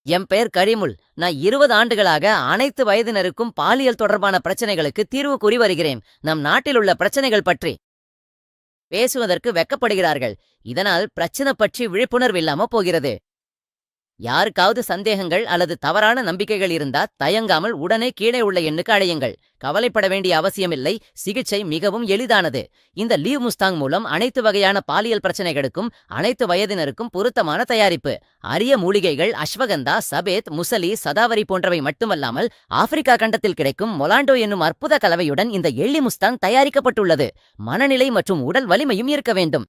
என் பெயர் கரிமுல். நான் 20 ஆண்டுகளாக அனைத்து வயதினருக்கும் பாலியல் தொடர்பான பிரச்சனைகளுக்கு தீர்வு கூறி வருகிறேன். நம் நாட்டில் உள்ள பிரச்சனைகள் பற்றி பேசுவதற்கு வெட்கப்படுகிறார்கள். இதனால் பிரச்சனை பற்றி விழிப்புணர்வு இல்லாம போகிறது. யாருக்காவது சந்தேகங்கள் அல்லது தவறான நம்பிக்கைகள் இருந்தா தயங்காமல் உடனே கீழே உள்ள எண்ணுக்கு அழையுங்கள். கவலைப்பட வேண்டிய அவசியமில்லை. சிகிச்சை மிகவும் எளிதானது. இந்த லீவ் முஸ்தாங் மூலம் அனைத்து வகையான பாலியல் பிரச்சனைகளுக்கும் அனைத்து வயதினருக்கும் பொருத்தமான தயாரிப்பு. அரிய மூலிகைகள் அஸ்வகந்தா, சபேத், முசலி, சதாவரி போன்றவை மட்டுமல்லாமல் ஆப்பிரிக்கா கண்டத்தில் கிடைக்கும் மொலாண்டோ என்னும் அற்புத கலவையுடன் இந்த எள்ளி முஸ்தாங் தயாரிக்கப்பட்டுள்ளது. மனநிலை மற்றும் உடல் வலிமையும் இருக்க வேண்டும்.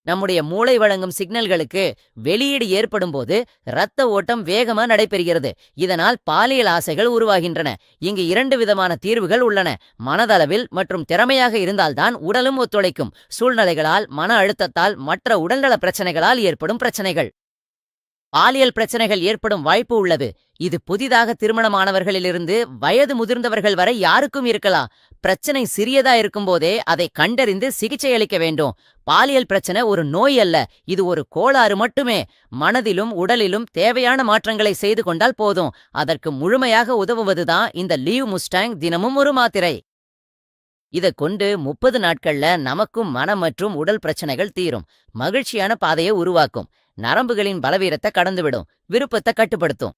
நம்முடைய மூளை வழங்கும் சிக்னல்களுக்கு வெளியீடு ஏற்படும் போது இரத்த ஓட்டம் வேகமா நடைபெறுகிறது. இதனால் பாலியல் ஆசைகள் உருவாகின்றன. இங்கு 2 விதமான தீர்வுகள் உள்ளன. மனதளவில் மற்றும் திறமையாக இருந்தால்தான் உடலும் ஒத்துழைக்கும். சூழ்நிலைகளால், மன அழுத்தத்தால், மற்ற உடல்நல பிரச்சனைகளால் ஏற்படும் பிரச்சனைகள். பாலியல் பிரச்சனைகள் ஏற்படும் வாய்ப்பு உள்ளது. இது புதிதாக திருமணமானவர்களிலிருந்து வயது முதிர்ந்தவர்கள் வரை யாருக்கும் இருக்கலாம். பிரச்சனை சிறியதா இருக்கும்போதே அதை கண்டறிந்து சிகிச்சை அளிக்க வேண்டும். பாலியல் பிரச்சனை ஒரு நோய் அல்ல, இது ஒரு கோளாறு மட்டுமே. மனதிலும் உடலிலும் தேவையான மாற்றங்களை செய்து கொண்டால் போதும். அதற்கு முழுமையாக உதவுவதுதான் இந்த லீவ் முஸ்டாங் தினமும் ஒரு மாத்திரை. இதை கொண்டு 30 நாட்கள்ல நமக்கும் மனம் மற்றும் உடல் பிரச்சனைகள் தீரும். மகிழ்ச்சியான பாதையை உருவாக்கும். நரம்புகளின் பலவீனத்தை கடந்துவிடும். விருப்பத்தை கட்டுப்படுத்தும்.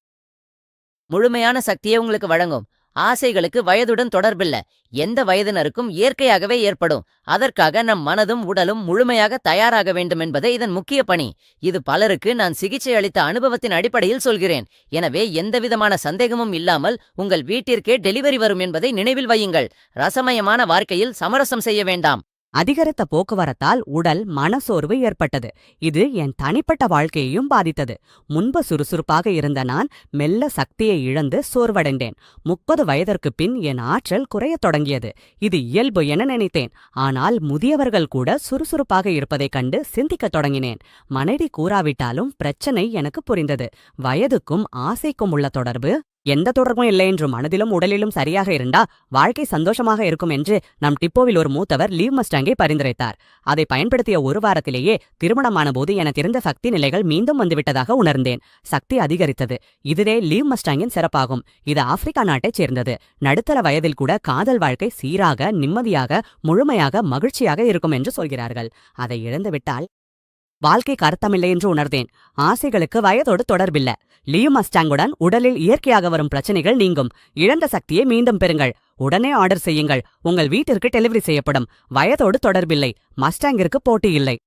முழுமையான சக்தியை உங்களுக்கு வழங்கும். ஆசைகளுக்கு வயதுடன் தொடர்பில்ல. எந்த வயதினருக்கும் இயற்கையாகவே ஏற்படும். அதற்காக நம் மனதும் உடலும் முழுமையாக தயாராக வேண்டும் என்பதே இதன் முக்கிய பணி. இது பலருக்கு நான் சிகிச்சை அளித்த அனுபவத்தின் அடிப்படையில் சொல்கிறேன். எனவே எந்தவிதமான சந்தேகமும் இல்லாமல் உங்கள் வீட்டிற்கே டெலிவரி வரும் என்பதை நினைவில் வையுங்கள். ரசமயமான வாழ்க்கையில் சமரசம் செய்ய வேண்டாம். அதிகரித்த போக்குவரத்தால் உடல் மனசோர்வு ஏற்பட்டது. இது என் தனிப்பட்ட வாழ்க்கையையும் பாதித்தது. முன்பு சுறுசுறுப்பாக இருந்த நான் மெல்ல சக்தியை இழந்து சோர்வடைந்தேன். 30 வயதிற்கு பின் என் ஆற்றல் குறையத் தொடங்கியது. இது இயல்பு என நினைத்தேன். ஆனால் முதியவர்கள் கூட சுறுசுறுப்பாக இருப்பதைக் கண்டு சிந்திக்கத் தொடங்கினேன். மனைவி கூறாவிட்டாலும் பிரச்சனை எனக்கு புரிந்தது. வயதுக்கும் ஆசைக்கும் உள்ள தொடர்பு எந்த தொடர்பும் இல்லை என்று மனதிலும் உடலிலும் சரியாக இருந்தா வாழ்க்கை சந்தோஷமாக இருக்கும் என்று நம் டிப்போவில் ஒரு மூத்தவர் லீவ் மஸ்டாங்கை பரிந்துரைத்தார். அதை பயன்படுத்திய ஒரு வாரத்திலேயே திருமணமான போது எனக்கு இருந்த சக்தி நிலைகள் மீண்டும் வந்துவிட்டதாக உணர்ந்தேன். சக்தி அதிகரித்தது. இதுவே லீவ் மஸ்டாங்கின் சிறப்பாகும். இது ஆப்பிரிக்கா நாட்டைச் சேர்ந்தது. நடுத்தர வயதில் கூட காதல் வாழ்க்கை சீராக, நிம்மதியாக, முழுமையாக, மகிழ்ச்சியாக இருக்கும் என்று சொல்கிறார்கள். அதை இழந்துவிட்டால் வாழ்க்கைக்கு அர்த்தமில்லை என்று உணர்ந்தேன். ஆசைகளுக்கு வயதோடு தொடர்பில்லை. லீவ் மஸ்டாங்குடன் உடலில் இயற்கையாக வரும் பிரச்சனைகள் நீங்கும். இழந்த சக்தியை மீண்டும் பெறுங்கள். உடனே ஆர்டர் செய்யுங்கள். உங்கள் வீட்டிற்கு டெலிவரி செய்யப்படும். வயதோடு தொடர்பில்லை. மஸ்டாங்கிற்கு போட்டி இல்லை.